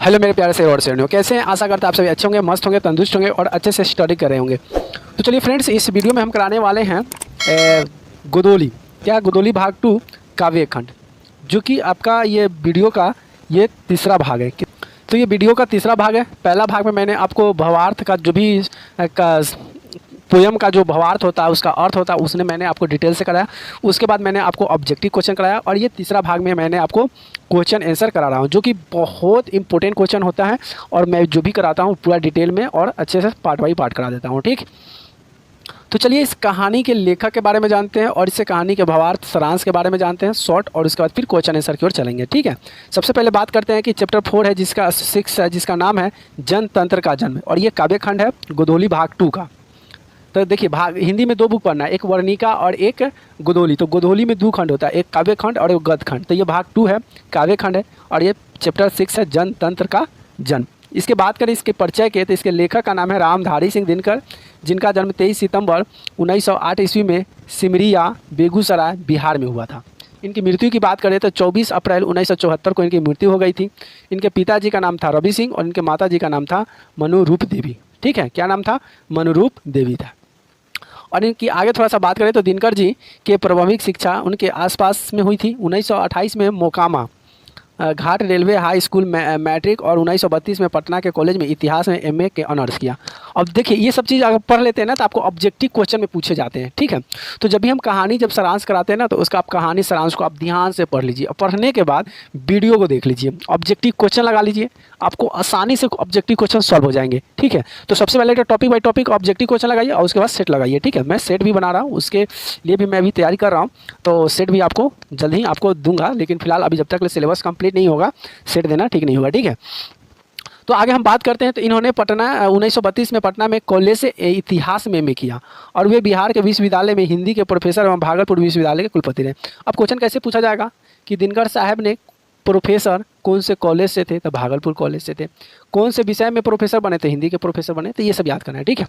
Hello मेरे प्यारे से और श्रेणियों, कैसे हैं? आशा करते हैं आप सभी अच्छे होंगे, मस्त होंगे, तंदुरुस्त होंगे और अच्छे से स्टडी कर रहे होंगे। तो चलिए फ्रेंड्स, इस वीडियो में हम कराने वाले हैं गोदोली गोदोली भाग 2 काव्य खंड, जो कि आपका ये वीडियो का ये तीसरा भाग है। तो ये वीडियो का तीसरा भाग है। पहला भाग में मैंने आपको भावार्थ का जो भी पोयम का जो भावार्थ होता है, उसका अर्थ होता है, उसने मैंने आपको डिटेल से कराया। उसके बाद मैंने आपको ऑब्जेक्टिव क्वेश्चन कराया और ये तीसरा भाग में मैंने आपको क्वेश्चन आंसर करा रहा हूँ, जो कि बहुत इंपॉर्टेंट क्वेश्चन होता है। और मैं जो भी कराता हूँ पूरा डिटेल में और अच्छे से पार्ट बाई पार्ट करा देता हूँ, ठीक। तो चलिए इस कहानी के लेखक के बारे में जानते हैं और इस कहानी के भावार्थ सारांश के बारे में जानते हैं शॉर्ट, और उसके बाद फिर क्वेश्चन आंसर की ओर चलेंगे, ठीक है। सबसे पहले बात करते हैं कि चैप्टर 4 है, जिसका 6 है, जिसका नाम है जनतंत्र का जन्म, और ये काव्य खंड है गोदोली भाग 2 का। तो देखिए, भाग हिंदी में 2 बुक पढ़ना है, एक वर्णिका और एक गोदोली। तो गोदोली में 2 खंड होता है, एक काव्य खंड और एक गद्य खंड। तो ये भाग 2 है, काव्य खंड है, और ये चैप्टर 6 है, जनतंत्र का जन्म। इसके बात करें इसके परिचय के, तो इसके लेखक का नाम है रामधारी सिंह दिनकर, जिनका जन्म 23 सितंबर 1908 ईस्वी में सिमरिया, बेगूसराय, बिहार में हुआ था। इनकी मृत्यु की बात करें तो 24 अप्रैल 1974 को इनकी मृत्यु हो गई थी। इनके पिताजी का नाम था रवि सिंह और इनके माताजी का नाम था मनुरूप देवी, ठीक है। क्या नाम था? मनुरूप देवी था। और इनकी आगे थोड़ा सा बात करें तो दिनकर जी के प्रारंभिक शिक्षा उनके आसपास में हुई थी। 1928 में मोकामा घाट रेलवे हाई स्कूल मैट्रिक, और 1932 में पटना के कॉलेज में इतिहास में एमए के ऑनर्स किया। अब देखिए, ये सब चीज़ अगर पढ़ लेते हैं ना तो आपको ऑब्जेक्टिव क्वेश्चन में पूछे जाते हैं, ठीक है। तो जब भी हम कहानी जब सारांश कराते हैं ना, तो उसका आप कहानी सारांश को आप ध्यान से पढ़ लीजिए, और पढ़ने के बाद वीडियो को देख लीजिए, ऑब्जेक्टिव क्वेश्चन लगा लीजिए, आपको आसानी से ऑब्जेक्टिव क्वेश्चन सॉल्व हो जाएंगे, ठीक है। तो सबसे पहले तो topic by topic objective question लगाइए और उसके बाद सेट लगाइए, ठीक है। मैं सेट भी बना रहा हूँ, उसके लिए भी मैं भी तैयारी कर रहा हूँ, तो सेट भी आपको जल्द ही आपको दूंगा, लेकिन फिलहाल अभी जब तक सिलेबस कंप्लीट नहीं होगा सेट देना ठीक नहीं होगा, ठीक है। तो आगे हम बात करते हैं। तो इन्होंने पटना 1932 में पटना में कॉलेज से इतिहास में एमए किया, और वे बिहार के विश्वविद्यालय में हिंदी के प्रोफेसर एवं भागलपुर विश्वविद्यालय के कुलपति रहे। अब क्वेश्चन कैसे पूछा जाएगा कि दिनकर साहब ने प्रोफेसर कौन से कॉलेज से थे? तो भागलपुर कॉलेज से थे। कौन से विषय में प्रोफेसर बने थे? हिंदी के प्रोफेसर बने। तो ये सब याद करना है, ठीक है।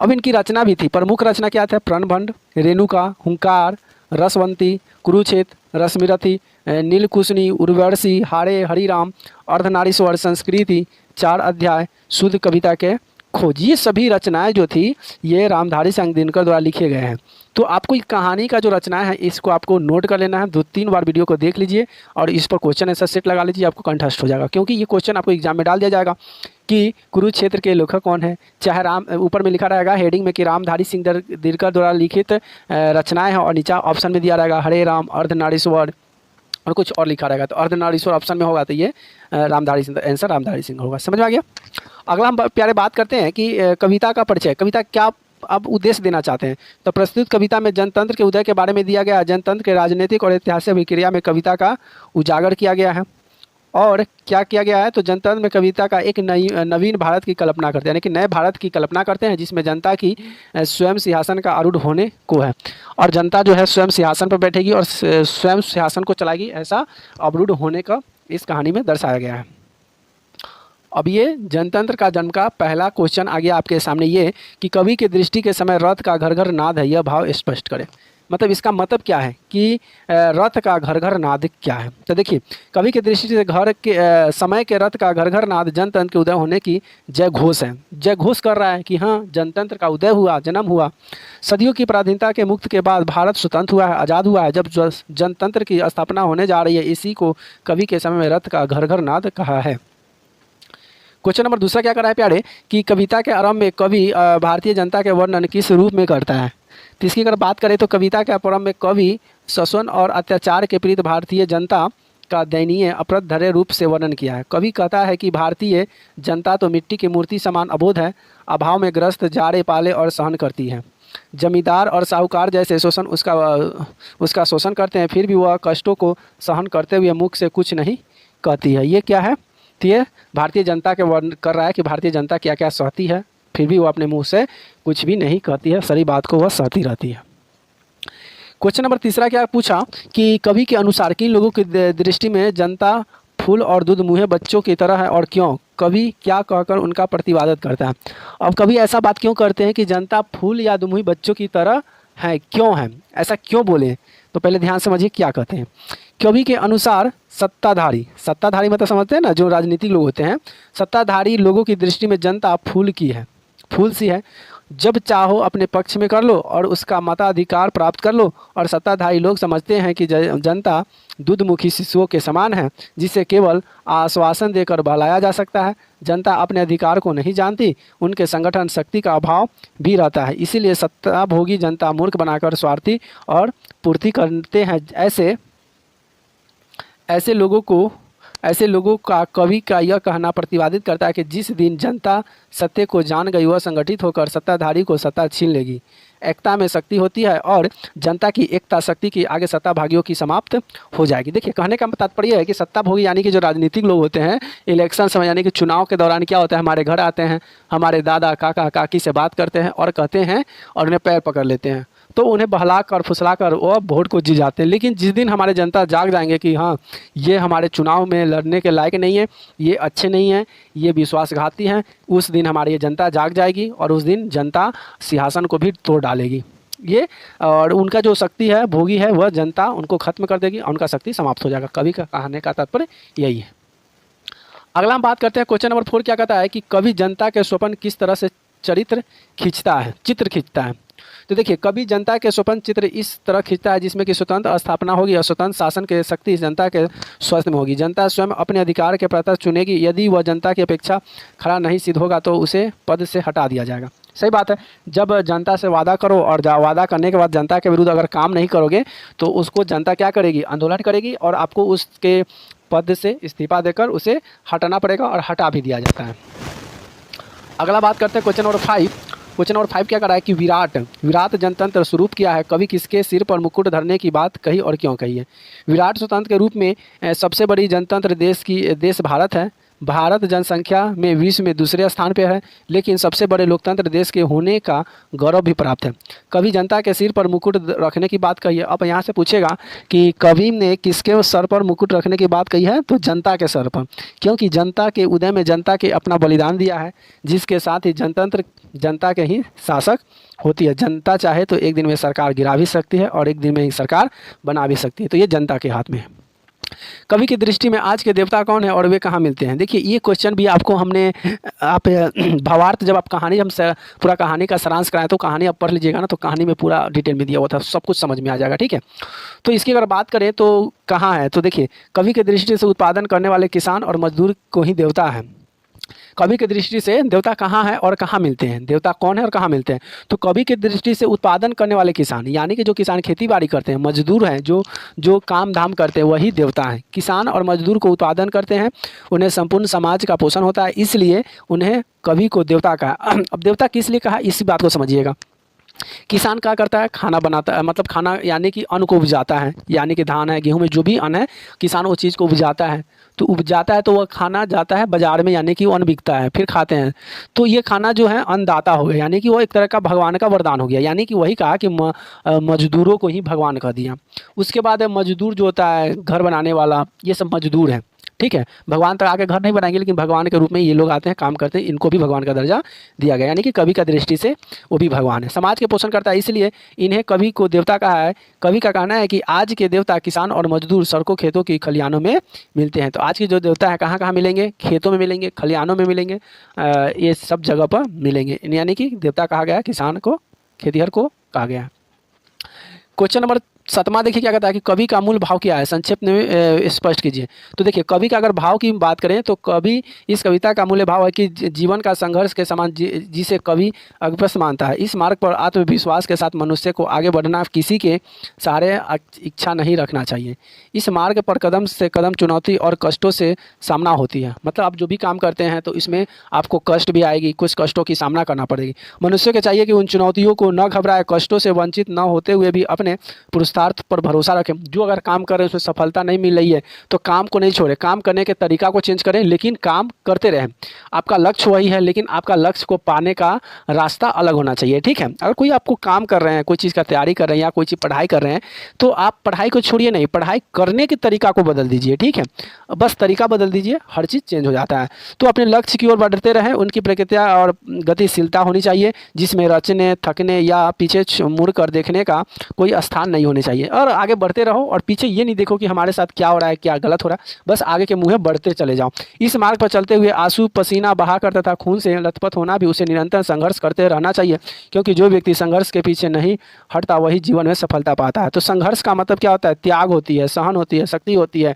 अब इनकी रचना भी थी, प्रमुख रचना क्या था? प्रणभंड, रेणुका, हुंकार, रसवंती, कुरुक्षेत्र, रश्मिरथी, नीलकुशनी, उर्वशी, हारे, हरिराम, अर्धनारीश्वर, संस्कृति, 4 अध्याय, शुद्ध कविता के खोज। ये सभी रचनाएं जो थी ये रामधारी सिंह दिनकर द्वारा लिखे गए हैं। तो आपको इस कहानी का जो रचनाएं हैं इसको आपको नोट कर लेना है, 2-3 बार वीडियो को देख लीजिए और इस पर क्वेश्चन ऐसा सेट लगा लीजिए, आपको कंठस्थ हो जाएगा। क्योंकि ये क्वेश्चन आपको एग्जाम में डाल दिया जाएगा कि कुरुक्षेत्र के लेखक कौन है, चाहे राम ऊपर में लिखा रहेगा हेडिंग में कि रामधारी सिंह दिनकर द्वारा लिखित रचनाएँ हैं, और नीचे ऑप्शन में दिया रहेगा हरे राम, अर्धनारीश्वर और कुछ और लिखा रहेगा। तो अर्धनारीश्वर ऑप्शन में होगा, तो ये रामधारी सिंह, आंसर रामधारी सिंह होगा। समझ में आ गया? अगला हम प्यारे बात करते हैं कि कविता का परिचय, कविता क्या अब उद्देश्य देना चाहते हैं। तो प्रस्तुत कविता में जनतंत्र के उदय के बारे में दिया गया। जनतंत्र के राजनीतिक और ऐतिहासिक अभिक्रिया में कविता का उजागर किया गया है। और क्या किया गया है? तो जनतंत्र में कविता का एक नवीन भारत की कल्पना करते हैं, यानी कि नए भारत की कल्पना करते हैं, जिसमें जनता की स्वयं सिंहासन का आरूढ़ होने को है, और जनता जो है स्वयं सिंहासन पर बैठेगी और स्वयं सिंहासन को चलाएगी, ऐसा आरूढ़ होने का इस कहानी में दर्शाया गया है। अब ये जनतंत्र का जन्म का पहला क्वेश्चन आ गया आपके सामने, ये कि कवि के दृष्टि के समय रथ का घर घर नाद है, यह भाव स्पष्ट करे। मतलब इसका मतलब क्या है कि रथ का घर घर नाद क्या है? तो देखिए, कवि के दृष्टि से घर के समय के रथ का घर घर नाद जनतंत्र के उदय होने की जय घोष है। जय घोष कर रहा है कि हाँ, जनतंत्र का उदय हुआ, जन्म हुआ। सदियों की पराधीनता के मुक्त के बाद भारत स्वतंत्र हुआ है, आज़ाद हुआ है। जब जनतंत्र की स्थापना होने जा रही है, इसी को कवि के समय में रथ का घर घर नाद कहा है। क्वेश्चन नंबर दूसरा क्या कर रहा है प्यारे कि कविता के आरंभ में कवि भारतीय जनता के वर्णन किस रूप में करता है? तो इसकी अगर बात करें तो कविता के आरंभ में कवि शोषण और अत्याचार के प्रति भारतीय जनता का दयनीय अपराधर्य रूप से वर्णन किया है। कवि कहता है कि भारतीय जनता तो मिट्टी की मूर्ति समान अबोध है, अभाव में ग्रस्त, जाड़े पाले और सहन करती है। जमींदार और साहूकार जैसे शोषण उसका शोषण करते हैं, फिर भी वह कष्टों को सहन करते हुए मुख से कुछ नहीं कहती है। ये क्या है? तो ये भारतीय जनता के वर्णन कर रहा है कि भारतीय जनता क्या क्या सहती है, फिर भी वो अपने मुंह से कुछ भी नहीं कहती है, सारी बात को वह सहती रहती है। क्वेश्चन नंबर तीसरा क्या पूछा कि कवि के अनुसार किन लोगों की दृष्टि में जनता फूल और दूध मुँहे बच्चों की तरह है और क्यों? कवि क्या कहकर उनका प्रतिवादन करता है। अब कवि ऐसा बात क्यों करते हैं कि जनता फूल या दुमुही बच्चों की तरह है, क्यों है, ऐसा क्यों बोले? तो पहले ध्यान समझिए क्या कहते हैं कवि के अनुसार सत्ताधारी मतलब समझते हैं ना, जो राजनीतिक लोग होते हैं, सत्ताधारी लोगों की दृष्टि में जनता फूल सी है। जब चाहो अपने पक्ष में कर लो और उसका मताधिकार प्राप्त कर लो। और सत्ताधारी लोग समझते हैं कि जनता दूधमुखी शिशुओं के समान है, जिसे केवल आश्वासन देकर बहलाया जा सकता है। जनता अपने अधिकार को नहीं जानती, उनके संगठन शक्ति का अभाव भी रहता है। इसीलिए सत्ताभोगी जनता मूर्ख बनाकर स्वार्थी और पूर्ति करते हैं। ऐसे लोगों का कवि का यह कहना प्रतिपादित करता है कि जिस दिन जनता सत्य को जान गई, वह संगठित होकर सत्ताधारी को सत्ता छीन लेगी। एकता में शक्ति होती है और जनता की एकता शक्ति की आगे सत्ताभागियों की समाप्त हो जाएगी। देखिए, कहने का तात्पर्य है कि सत्ताभोगी यानी कि जो राजनीतिक लोग होते हैं, इलेक्शन समय यानी कि चुनाव के दौरान क्या होता है, हमारे घर आते हैं, हमारे दादा काका काकी से बात करते हैं और कहते हैं और उन्हें पैर पकड़ लेते हैं, तो उन्हें बहला कर फुसला कर वो वोट को जी जाते हैं। लेकिन जिस दिन हमारे जनता जाग जाएंगे कि हाँ, ये हमारे चुनाव में लड़ने के लायक नहीं है, ये अच्छे नहीं हैं, ये विश्वासघाती हैं, उस दिन हमारी ये जनता जाग जाएगी और उस दिन जनता सिंहासन को भी तोड़ डालेगी। ये और उनका जो शक्ति है, भोगी है, वह जनता उनको खत्म कर देगी और उनका शक्ति समाप्त हो जाएगा। कवि का कहने का तात्पर्य यही है। अगला हम बात करते हैं, क्वेश्चन नंबर 4 क्या कहता है कि कवि जनता के स्वप्न किस तरह से चित्र खींचता है। तो देखिए, कवि जनता के स्वप्न चित्र इस तरह खींचता है जिसमें कि स्वतंत्र स्थापना होगी और स्वतंत्र शासन के शक्ति जनता के स्वास्थ्य में होगी। जनता स्वयं अपने अधिकार के प्रति चुनेगी। यदि वह जनता की अपेक्षा खरा नहीं सिद्ध होगा तो उसे पद से हटा दिया जाएगा। सही बात है। जब जनता से वादा करो और वादा करने के बाद जनता के विरुद्ध अगर काम नहीं करोगे तो उसको जनता क्या करेगी, आंदोलन करेगी और आपको उसके पद से इस्तीफा देकर उसे हटाना पड़ेगा और हटा भी दिया जाता है। अगला बात करते हैं क्वेश्चन नंबर 5। क्वेश्चन नंबर 5 क्या कर रहा है कि विराट जनतंत्र स्वरूप क्या है। कवि किसके सिर पर मुकुट धरने की बात कही और क्यों कही है। विराट स्वतंत्र के रूप में सबसे बड़ी जनतंत्र देश भारत है। भारत जनसंख्या में विश्व में दूसरे स्थान पर है, लेकिन सबसे बड़े लोकतंत्र देश के होने का गौरव भी प्राप्त है। कवि जनता के सिर पर मुकुट रखने की बात कही है। अब यहाँ से पूछेगा कि कवि ने किसके सर पर मुकुट रखने की बात कही है, तो जनता के सर पर, क्योंकि जनता के उदय में जनता के अपना बलिदान दिया है, जिसके साथ ही जनतंत्र जनता के ही शासक होती है। जनता चाहे तो एक दिन में सरकार गिरा भी सकती है और एक दिन में ही सरकार बना भी सकती है, तो ये जनता के हाथ में है। कवि की दृष्टि में आज के देवता कौन है और वे कहाँ मिलते हैं। देखिए, ये क्वेश्चन भी आपको आप भावार्थ जब आप हम पूरा कहानी का सारांश कराएं तो कहानी आप पढ़ लीजिएगा ना, तो कहानी में पूरा डिटेल में दिया हुआ था, सब कुछ समझ में आ जाएगा। ठीक है, तो इसकी अगर बात करें तो कहाँ है, तो देखिए, कवि की दृष्टि से उत्पादन करने वाले किसान और मजदूर को ही देवता है। कवि की दृष्टि से देवता कहाँ है और कहाँ मिलते हैं, देवता कौन है और कहाँ मिलते हैं। तो कवि की दृष्टि से उत्पादन करने वाले किसान यानी कि जो किसान खेती बाड़ी करते हैं, मजदूर हैं जो काम धाम करते हैं, वही देवता हैं। किसान और मजदूर को उत्पादन करते हैं, उन्हें संपूर्ण समाज का पोषण होता है, इसलिए उन्हें कवि को देवता कहा। अब देवता किस लिए कहा, इसी बात को समझिएगा। किसान क्या करता है, खाना बनाता है, मतलब खाना यानी कि अन्न को उपजाता है, यानी कि धान है, गेहूँ में जो भी अन्न है, किसान वो चीज़ को उपजाता है। तो उपजाता है तो वह खाना जाता है बाजार में, यानी कि वो अन्न बिकता है, फिर खाते हैं। तो ये खाना जो है अन्नदाता हो गया, यानी कि वो एक तरह का भगवान का वरदान हो गया। यानी कि वही कहा कि मजदूरों को ही भगवान कह दिया। उसके बाद मजदूर जो होता है, घर बनाने वाला, ये सब मजदूर है। ठीक है, भगवान तक आके घर नहीं बनाएंगे, लेकिन भगवान के रूप में ये लोग आते हैं, काम करते हैं, इनको भी भगवान का दर्जा दिया गया। यानी कि कवि का दृष्टि से वो भी भगवान है, समाज के पोषण करता है, इसलिए इन्हें कवि को देवता कहा है। कवि का कहना है कि आज के देवता किसान और मजदूर सड़कों खेतों की खलिहानों में मिलते हैं। तो आज के जो देवता है कहाँ कहाँ मिलेंगे, खेतों में मिलेंगे, खलिहानों में मिलेंगे, ये सब जगह पर मिलेंगे। यानी कि देवता कहा गया है, किसान को, खेतिहर को कहा गया है। क्वेश्चन नंबर 7 देखिए क्या कहता है कि कवि का मूल भाव क्या है, संक्षेप में स्पष्ट कीजिए। तो देखिए, कवि का अगर भाव की बात करें तो कवि इस कविता का मूल्य भाव है कि जीवन का संघर्ष के समान जिसे कवि अग्रस्त मानता है। इस मार्ग पर आत्मविश्वास के साथ मनुष्य को आगे बढ़ना, किसी के सहारे इच्छा नहीं रखना चाहिए। इस मार्ग पर कदम से कदम चुनौती और कष्टों से सामना होती है। मतलब आप जो भी काम करते हैं तो इसमें आपको कष्ट भी आएगी, कुछ कष्टों की सामना करना पड़ेगी। मनुष्य को चाहिए कि उन चुनौतियों को न घबराए, कष्टों से वंचित न होते हुए भी अपने पुरुषार्थ पर भरोसा रखें। जो अगर काम कर रहे हैं उसमें सफलता नहीं मिल रही है तो काम को नहीं छोड़ें, काम करने के तरीका को चेंज करें, लेकिन काम करते रहें। आपका लक्ष्य वही है, लेकिन आपका लक्ष्य को पाने का रास्ता अलग होना चाहिए। ठीक है, अगर कोई आपको काम कर रहे हैं, कोई चीज़ का तैयारी कर रहे हैं या कोई चीज़ पढ़ाई कर रहे हैं, तो आप पढ़ाई को छोड़िए नहीं, पढ़ाई करने के तरीका को बदल दीजिए। ठीक है, बस तरीका बदल दीजिए, हर चीज़ चेंज हो जाता है। तो अपने लक्ष्य की ओर बढ़ते रहें। उनकी प्रक्रिया और गतिशीलता होनी चाहिए, जिसमें रचने, थकने या पीछे मुड़ कर देखने का कोई स्थान नहीं होने चाहिए। चाहिए और आगे बढ़ते रहो और पीछे ये नहीं देखो कि हमारे साथ क्या हो रहा है, क्या गलत हो रहा है, बस आगे के मुँह बढ़ते चले जाओ। इस मार्ग पर चलते हुए आंसू पसीना बहा कर तथा खून से लथपथ होना भी उसे निरंतर संघर्ष करते रहना चाहिए, क्योंकि जो व्यक्ति संघर्ष के पीछे नहीं हटता वही जीवन में सफलता पाता है। तो संघर्ष का मतलब क्या होता है? त्याग होती है, सहन होती है, शक्ति होती है,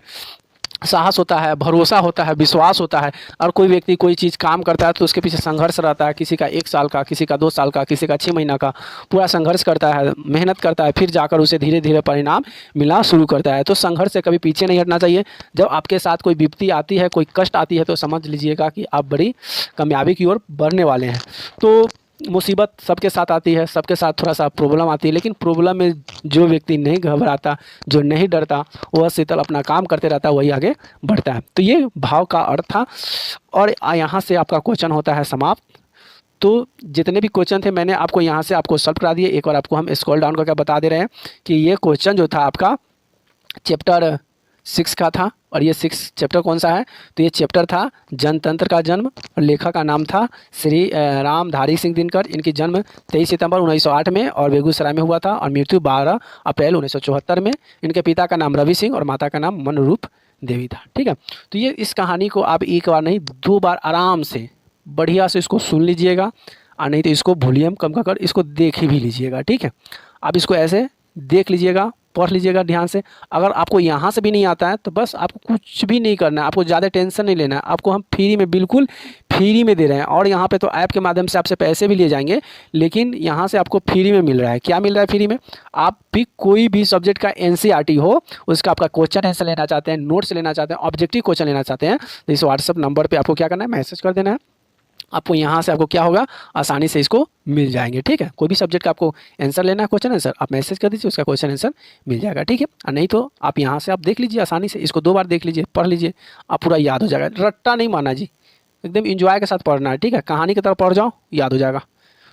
साहस होता है, भरोसा होता है, विश्वास होता है। और कोई व्यक्ति कोई चीज़ काम करता है तो उसके पीछे संघर्ष रहता है, किसी का 1 साल का, किसी का 2 साल का, किसी का 6 महीना का, पूरा संघर्ष करता है, मेहनत करता है, फिर जाकर उसे धीरे धीरे परिणाम मिलना शुरू करता है। तो संघर्ष से कभी पीछे नहीं हटना चाहिए। जब आपके साथ कोई विपत्ति आती है, कोई कष्ट आती है, तो समझ लीजिएगा कि आप बड़ी कामयाबी की ओर बढ़ने वाले हैं। तो मुसीबत सबके साथ आती है, सबके साथ थोड़ा सा प्रॉब्लम आती है, लेकिन प्रॉब्लम में जो व्यक्ति नहीं घबराता, जो नहीं डरता, वह शीतल अपना काम करते रहता है, वही आगे बढ़ता है। तो ये भाव का अर्थ था और यहाँ से आपका क्वेश्चन होता है समाप्त। तो जितने भी क्वेश्चन थे मैंने आपको यहाँ से आपको सॉल्व करा दिए। एक बार आपको हम स्क्रॉल डाउन करके बता दे रहे हैं कि ये क्वेश्चन जो था आपका चैप्टर 6 का था। और ये 6 चैप्टर कौन सा है? तो ये चैप्टर था जनतंत्र का जन्म और लेखक का नाम था श्री रामधारी सिंह दिनकर। इनकी जन्म 23 सितंबर 1908 में और बेगूसराय में हुआ था और मृत्यु 12 अप्रैल 1974 में। इनके पिता का नाम रवि सिंह और माता का नाम मनरूप देवी था। ठीक है, तो ये इस कहानी को आप एक बार नहीं 2 बार आराम से बढ़िया से इसको सुन लीजिएगा, और नहीं तो इसको वॉल्यूम कम कर इसको देख ही भी लीजिएगा। ठीक है, आप इसको ऐसे देख लीजिएगा, पढ़ लीजिएगा ध्यान से। अगर आपको यहाँ से भी नहीं आता है तो बस आपको कुछ भी नहीं करना है, आपको ज़्यादा टेंशन नहीं लेना है। आपको हम फ्री में, बिल्कुल फ्री में दे रहे हैं। और यहाँ पे तो ऐप के माध्यम से आपसे पैसे भी लिए जाएंगे, लेकिन यहाँ से आपको फ्री में मिल रहा है। क्या मिल रहा है फ्री में? आप भी कोई भी सब्जेक्ट का NCERT हो, उसका आपका क्वेश्चन आंसर लेना चाहते हैं, नोट्स लेना चाहते हैं, ऑब्जेक्टिव क्वेश्चन लेना चाहते हैं, तो इस व्हाट्सअप नंबर पर आपको क्या करना है? मैसेज कर देना है। आपको यहाँ से आपको क्या होगा? आसानी से इसको मिल जाएंगे। ठीक है, कोई भी सब्जेक्ट का आपको आंसर लेना है, क्वेश्चन आंसर, आप मैसेज कर दीजिए, उसका क्वेश्चन आंसर मिल जाएगा। ठीक है, और नहीं तो आप यहाँ से आप देख लीजिए आसानी से, इसको 2 बार देख लीजिए, पढ़ लीजिए, आप पूरा याद हो जाएगा। रट्टा नहीं मारना जी, एकदम इंजॉय के साथ पढ़ना है। ठीक है, कहानी की तरह पढ़ जाओ, याद हो जाएगा।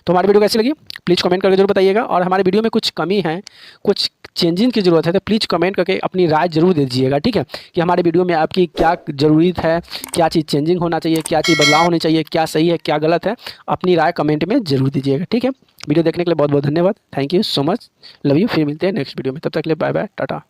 तो हमारी वीडियो कैसी लगी प्लीज़ कमेंट करके जरूर बताइएगा। और हमारे वीडियो में कुछ कमी है, कुछ चेंजिंग की ज़रूरत है, तो प्लीज़ कमेंट करके अपनी राय जरूर दे दीजिएगा। ठीक है, कि हमारे वीडियो में आपकी क्या ज़रूरत है, क्या चीज़ चेंजिंग होना चाहिए, क्या चीज़ बदलाव होनी चाहिए, क्या सही है, क्या गलत है, अपनी राय कमेंट में ज़रूर दीजिएगा। ठीक है, वीडियो देखने के लिए बहुत बहुत धन्यवाद। Thank you so much, love you. फिर मिलते हैं नेक्स्ट वीडियो में, तब तक के लिए बाय बाय, टाटा।